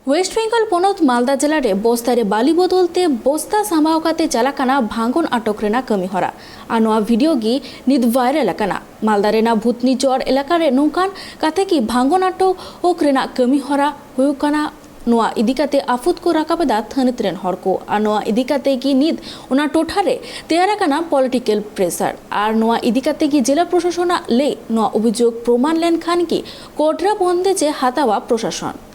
West Bengal পনत Malda जिला रे बोस्तारे बाली बदलते बोस्ता सामाव काते चालाकाना भांगन आटक रेना कमी हरा आ नोआ वीडियो गी निद वायरल काना मालदा रेना भूतनी चौर एलाका रे नोंकान काते की भांगन आटक ओक रेना कमी हरा हुयु काना नोआ इदिकाते आफुत को राकाबदा थनित रेन हर को आ नोआ इदिकाते की निद ओना टोठा रे तेयारा काना पॉलिटिकल प्रेसार आर नोआ इदिकाते की जिला प्रशासन ले नोआ अभियोग प्रमाण लेन खान की कोटरा बंदे चे हातावा प्रशासन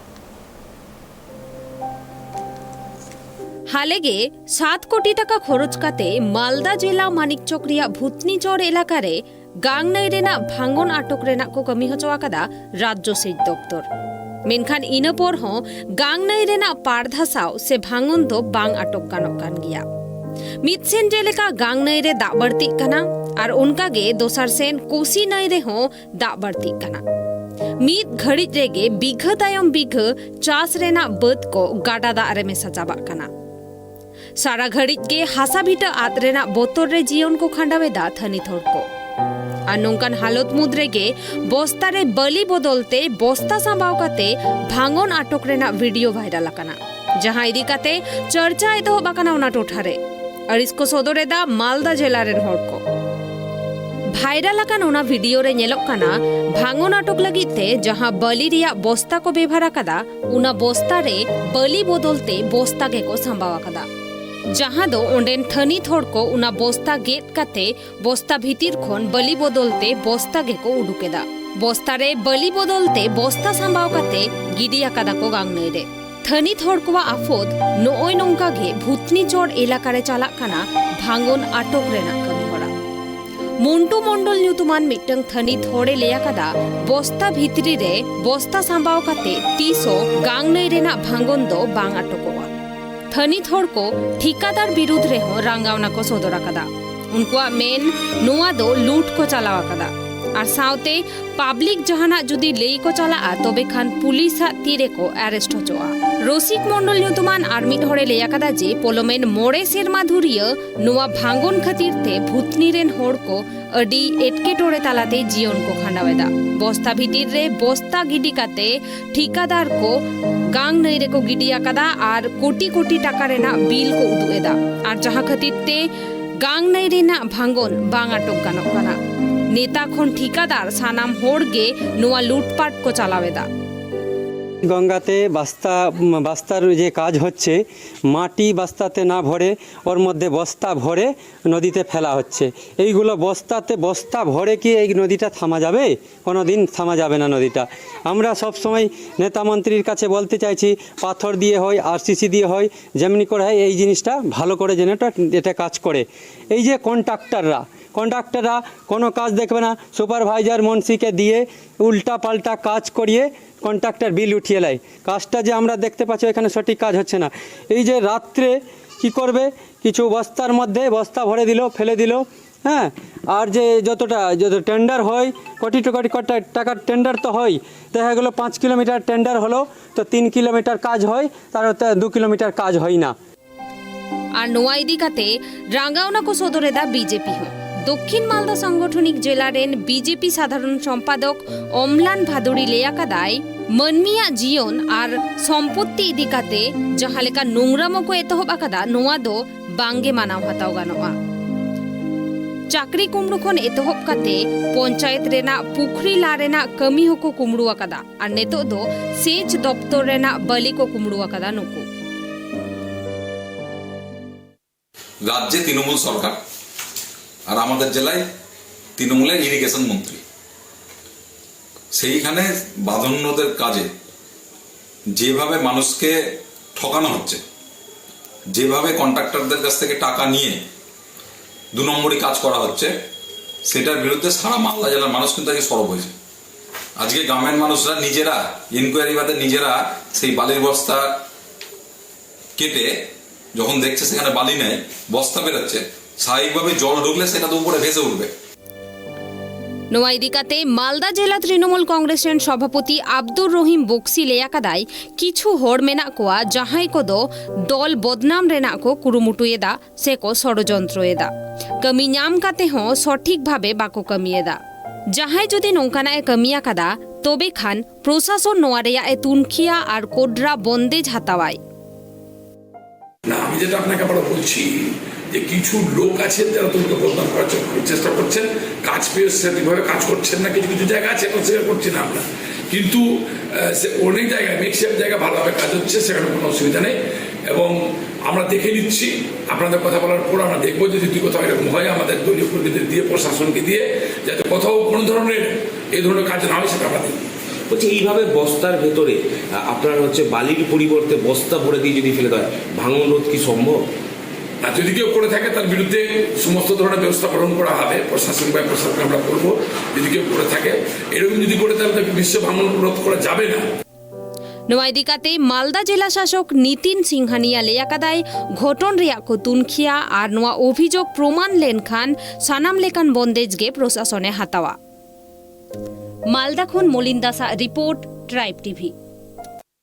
हालेगे 7 कोटी टाका खरच काते मालदा जिला मानिकचक रिया भूतनी चौर एलाका रे गांग नई रेना भांगन आटक रेना को कमी होचो आकादा राज्य सेच दफ्तर मेनखान इना पर हो गांग नई रेना पारधासाव से भांगन दो बांग आटक गानोक कान गिया मिद सेन जेलेका गांग नई रे दाग बाड़ती काना आर उनका गे दोसर सेन कोसी नई रे हो दाग बाड़ती काना मिद घड़ी रेगे बिघा तायम बिघा चास रेना बद को गाडा दाग रे मेसा जाबा काना सारा घड़ी के हासा भीटा आत रेना बोतर रे जीवन को खांडावेदा थनित हर को आ नोंकान हालत मुद्रे गे बोस्ता रे बलि बदलते बोस्ता सांबाव काते भांगन आटक रेना वीडियो वायरल आकाना जहां इदी काते चर्चा एतहब आकाना ओना टोठारे अरिस को सदरेदा मालदा जिला रेन हर को भाइरल आकान ओना वीडियो रे नेलक काना भांगन आटक लगिते जहां बलि रिया बोस्ता को बेभार आकादा उना बोस्ता रे बलि बदलते बोस्ता गे को सांबाव आकादा जहां दो ओंडेन थनी थोड़ को उना बोस्ता गेट काते बोस्ता भीतिर खोन बलि बदलते बोस्ता गे को उडुकेदा बोस्ता रे बलि बदलते बोस्ता सांबाव काते गिडिया कादा को गांग नई रे थनी थोड़ को आफोद नोय नोंका गे भूतनी चौड़ एलाका रे चालाक काना भांगन आटक रेना कमी हरा मुंटू मंडल न्यूतुमान मिटंग थनी थोड़े लेया कादा बोस्ता भीतरी रे बोस्ता सांबाव काते 300 गांग नई रेना भांगन दो बांग आटकोवा थनी थोड़ को ठिकादार विरुद्ध रे हो रांगावना को सदर आकादा उनको मेन नोआ दो लूट को चलाव आकादा और साउते पब्लिक जहाना जुदी लेई को चला तबे खान पुलिस तीरे को अरेस्ट होचोआ रसिक मंडल न्यूतुमान आर्मी हरे लेया कादा जे पोलोमेन मोड़े सेरमा धुरिया नोआ भांगन खातिर ते भूतनी रेन होड़ को अडी एटके टोड़े तालाते जीवन को खांडावेदा बोस्ता भीतिर रे बोस्ता गिडी काते ठिकादार को गांग नई रे को गिडिया कादा आर कोटी कोटी टाका रेना बिल को उदुएदा आर जहां खातिर ते गांग नई रेना भांगन बांग आटक गानोक काना नेता खन ठिकादार सानाम होड़ गे नोआ लूटपाट को चलावेदा गंगाते बास्तार जे काज होच्छे माटी बास्ताते ना भरे और मध्य बस्ता भरे नदीते फेला होच्छे এইগুলো বস্তাতে বস্তা ভরে কি এই নদীটা থামা যাবে কোনো দিন থামা যাবে না নদীটা আমরা সব সময় নেতা মন্ত্রীর কাছে বলতে চাইছি পাথর দিয়ে হয় আরসিসি দিয়ে হয় যেমনি করে হয় এই জিনিসটা ভালো করে যেন এটা কাজ করে এই যে কন্ট্রাক্টররা কোনো কাজ দেখবে না সুপারভাইজার মনসিকে দিয়ে উল্টা পাল্টা কাজ করিয়ে কন্ট্রাক্টর বিল উঠিয়ে লাই কাজটা যে আমরা দেখতে পাচ্ছি এখানে সঠিক কাজ হচ্ছে না এই যে রাত্রে কি করবে কিছু বস্তার মধ্যে বস্তা ভরে দিল ফেলে দিল হ্যাঁ আর যে যত টেন্ডার হয় কোটি টাকার টেন্ডার তো হয় দেখা গেলো 5 কিলোমিটার টেন্ডার হলো তো 3 কিলোমিটার কাজ হয় তার 2 কিলোমিটার কাজ হয় না আর নোয়া ইদিকাতে রাঙ্গাওনা को সদরেদা বিজেপি হয় दक्षिण मालदा सांगठनिक जिलारेन बीजेपी साधारण सम्पादक अमलान भादुरी लेयाकादाय मनमिया जीवन और सम्पत्ति इदिकाते जहालेका नोंग्रामो को एतहब आकादा नोआ दो बांगे मानाव हाताव गानोआ चाकरी कुमड़ू खन एतहब काते पंचायत रेना पुखरी ला रेना कमी होको कुमड़ू आकादा और नेतो दो सेच दफ्तर रेना बलि को कुमड़ू आकादा नुकु राज्य तृणमूल सरकार আর আমাদের জেলায় তৃণমূলের ইরিগেশন মন্ত্রী সেইখানে বাঁধনদের কাজে যেভাবে মানুষকে ঠকানো হচ্ছে যেভাবে কন্ট্রাক্টরদের কাছ থেকে টাকা নিয়ে 2 নম্বরই কাজ করা হচ্ছে সেটার বিরুদ্ধে সারা মালদা জেলার মানুষ কিন্তু আজকে সরব হয়েছে আজকে গ্রামের মানুষরা নিজেরা ইনকোয়ারি বাদে নিজেরা সেই বালির বস্তা কেটে যখন দেখছে সেখানে বালি নেই বস্তা বেরোচ্ছে স্বাভাবিকভাবে জল ঢুকলে সেটা তো উপরে ভেসে উঠবে নোয়া ইদিকাতে মালদা জেলা তৃণমূল কংগ্রেসের সভাপতি আব্দুর রহিম বক্সি লেয়াকাদায় কিছু হড় মেনা কোয়া জাহাই কোদো দল বদনাम रेना को कुरुमुटुएदा से को षड़यंत्रेदा कमी नाम काते हो सठिक भावे बाको कमिएदा जहां जदि नौकाना कमिया कादा তবে খান প্রশাসন নোয়া রেয়া এ তুনখিয়া আর কোডরা বন্দেজ হাতাওয়ায়। না, আমি যেটা আপনাকে আবার বলছি যে কিছু লোক আছেন যারা তোমাকে বদনাম করার চেষ্টা করছেন, কাজ পেয়ে সেভাবে কাজ করছেন না, কিছু কিছু জায়গা আছে এখন সেটা করছি না আমরা, কিন্তু সে অনেক জায়গায় ম্যাক্সিমাম জায়গা ভালোভাবে কাজ হচ্ছে, সেখানে কোনো অসুবিধা নেই। এবং আমরা দেখে নিচ্ছি, আপনাদের কথা বলার পর আমরা দেখবো যে যদি কোথাও এরকম হয় আমাদের দলীয় কর্মীদের দিয়ে, প্রশাসনকে দিয়ে, যাতে কোথাও কোনো ধরনের এই ধরনের কাজ না হয় সেটা আমরা দেখব। বলছি এইভাবে বস্তার ভেতরে আপনার হচ্ছে বালির পরিবর্তে বস্তা ভরে দিয়ে যদি ফেলে দেয়, ভাঙন রোধ কি সম্ভব? না, যদি কেউ করে থাকে তার বিরুদ্ধে সমস্ত ধরনের ব্যবস্থা গ্রহণ করা হবে, প্রশাসন বা প্রশাসন আমরা করবো। যদি কেউ করে থাকে এরকম যদি করে তাহলে তাকে বিশ্ব ভাঙন রোধ করা যাবে না। নোয়া ইদিকাতে মালদা জেলা শাসক নিতিন সিংহানিয়া লেয়াকাদায় ঘটন রেয়াক তুনখিয়া আর নোয়া অভিযোগ প্রমাণ লেনখান সানাম লেকান বন্দেজগে প্রশাসনে হাতাওয়া। মালদা খন মলিন দাসা রিপোর্ট ট্রাইব টিভি।